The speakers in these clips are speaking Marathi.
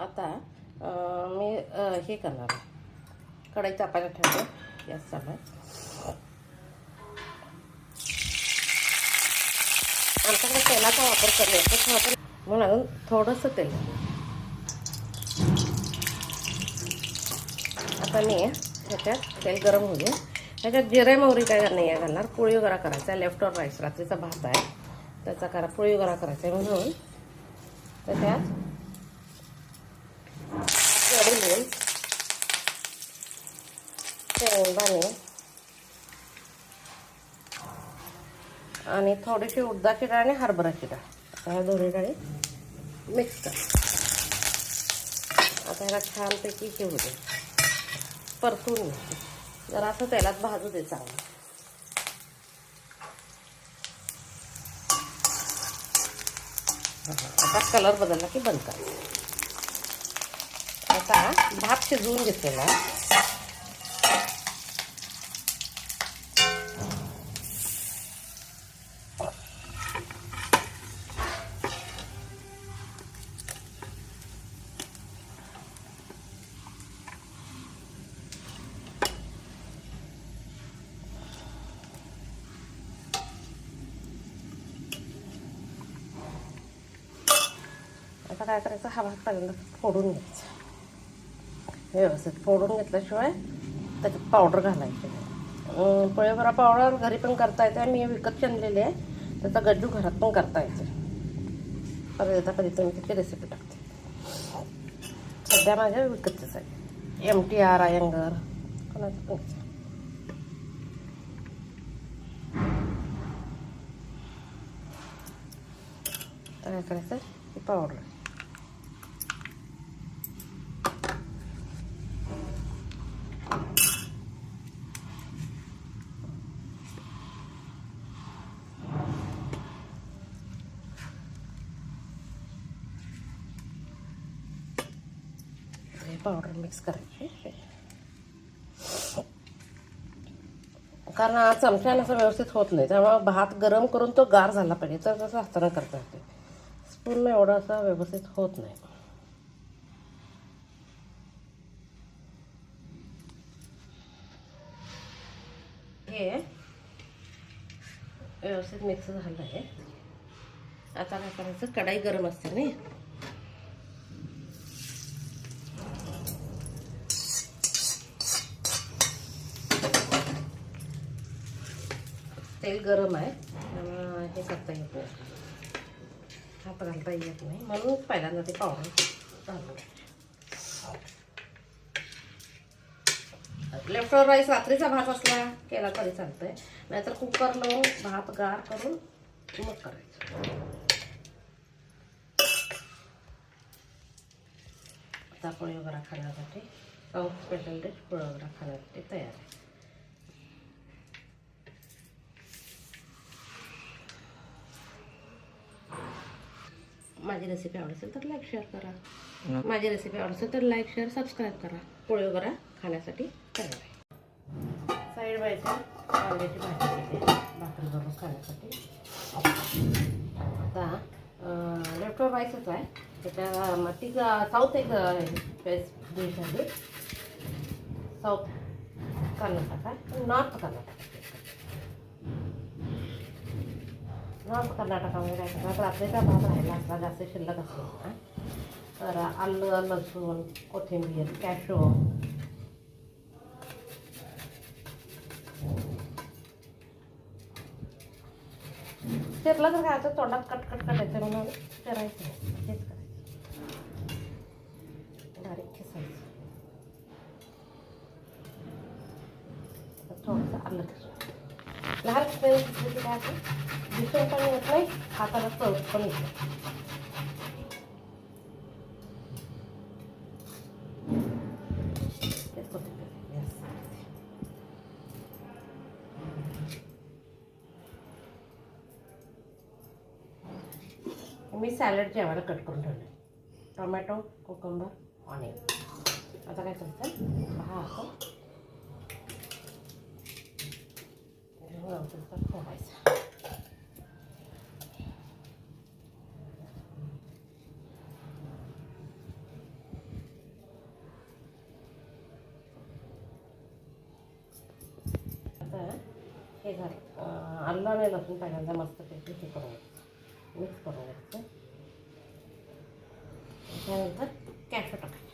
आता मी हे करणार आहे, कढई तापायला ठेवते. गॅस चालू आहे. आमच्याकडे तेलाचा वापर करण्याचा म्हणून थोडंसं तेल. आता मी ह्याच्यात तेल गरम होऊ दे. ह्याच्यात जिरे मोहरी काय नाही आहे घालणार. पोळी वगैरे करायचा आहे. लेफ्ट ओव्हर राईस रात्रीचा भात आहे त्याचा पोळी वगैरे करायचा आहे म्हणून त्याच्यात कडीलिंब, शेंगदाणे आणि थोडीशी उडदाची डाळ आणि हरभराची डाळ, ह्या दोन्ही डाळी मिक्स कर. आता ह्याला छानपैकी हे होऊ दे, परतून घ्यायचे. जरा असं तेलात भाजू दे चांगलं. आता कलर बदलला की बंद करायचं. आता भात शिजवून घेतलेला आता काय करायचं, हा भात पहिल्यांदा फोडून घ्यायचा. व्यवस्थित फोडून घेतल्याशिवाय त्याच्यात पावडर घालायची. पोळीवरा पावडर घरी पण करता येते. मी विकत आणलेली आहे. त्याचा गज्जू घरात पण करता येते. कधी मी त्याची रेसिपी टाकते. सध्या माझ्या विकतच आहे. MTR अयंगर कोणाचं पण. काय करायचं, ही पावडर पावडर मिक्स करायची. कारण चमच्यानं असं व्यवस्थित होत नाही, त्यामुळे भात गरम करून तो गार झाला पाहिजे. तर तसं हाताने करता येते. स्पूनने एवढं असं व्यवस्थित होत नाही. हे व्यवस्थित मिक्स झालं आहे. आता काय करायचं, कढाई गरम असते ना, तेल गरम आहे त्यामुळे हे करता येत नाही, हात घालता येत नाही. म्हणून पहिल्यांदा ते पावडर घालून. लेफ्ट ओव्हर राईस रात्रीचा भात असला केला तरी चालतंय, नाहीतर कुकर लावून भात गार करून मग करायचं. आता पोळी वगैरे खाण्यासाठी साऊथ स्पेशल डिश पोळी वगैरे खाण्यासाठी तयार आहे. माझी रेसिपी आवडेल तर लाईक शेअर करा. माझी रेसिपी आवडेल तर लाईक शेअर सबस्क्राईब करा. पोळी वगैरे खाण्यासाठी तयार आहे. साईड बायच्या कांद्याची भाजी केली भाकरी बरोबर खाण्यासाठी. आता लेफ्ट ओव्हर राईसच आहे. त्याच्या मतीचा साऊथ एक बेस्ट डिश आहे. साऊथ कर्नाटक आहे, नॉर्थ कर्नाटक. नॉर्थ कर्नाटकामध्ये काय करतात, रात्रीचा भात राहिला असला जास्त शिल्लक असतो ना, तर आलं, लसूण, कोथिंबीर, कॅशो, चिरला तर काय होतं, तोंडात कटकट करायचं म्हणून चिरायचं नाही, हेच करायचं. बारीक खिसायचं. थोडंसं आलं खिसून लहान खिसली काय असं दिसून पण येत नाही, हाताला चव पण येते. मी सॅलड जेवायला कट करून ठेवले. Tomato, cucumber, onion. आता काय करायचं, भात फोडायचा. हे झालं आलं आणि लसूण पहिल्यांदा मस्तपैकी हे करून घ्यायचं, मिक्स करून घ्यायचं. त्यानंतर कॅशू टाकायचे,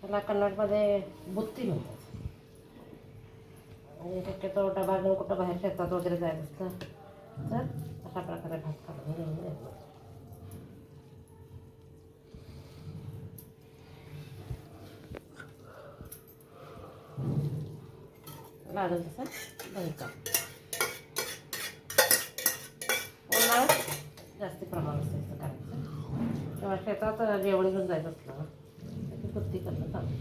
त्याला कन्नडमध्ये बुत्ती म्हणतात. म्हणजे शक्यतो डबा घेऊन कुठं बाहेर शेतात वगैरे जायचं असतं तर अशा प्रकारे भात काढून घेऊन द्यायचं. लागेल तसं द्यायचा. उन्हाळ्यात जास्ती प्रमाणात असं करायचं किंवा शेतात जेवण घेऊन जायचं असलं ना त्याची बुत्ती करणं चालू.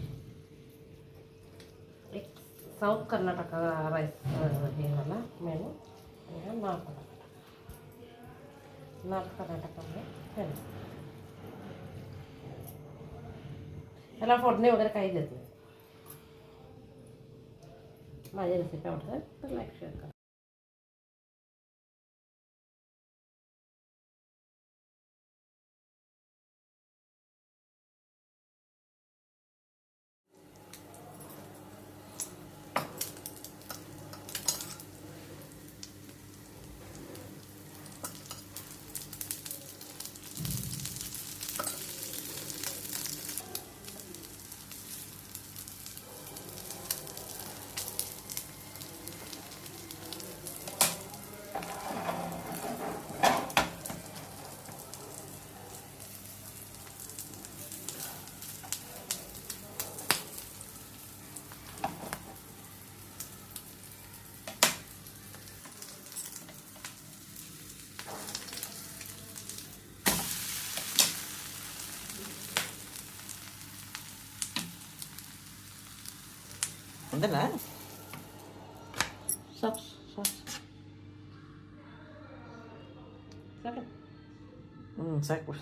एक साऊथ कर्नाटका राईस हे झाला मेनू आणि हा नॉर्थ कर्नाटकामध्ये फेमस. त्याला फोडणी वगैरे काही देत नाही. माझी रेसिपी आवडतात तर लाईक शेअर करा. ఉందనా సాస్ సాస్ चालेल. సాకు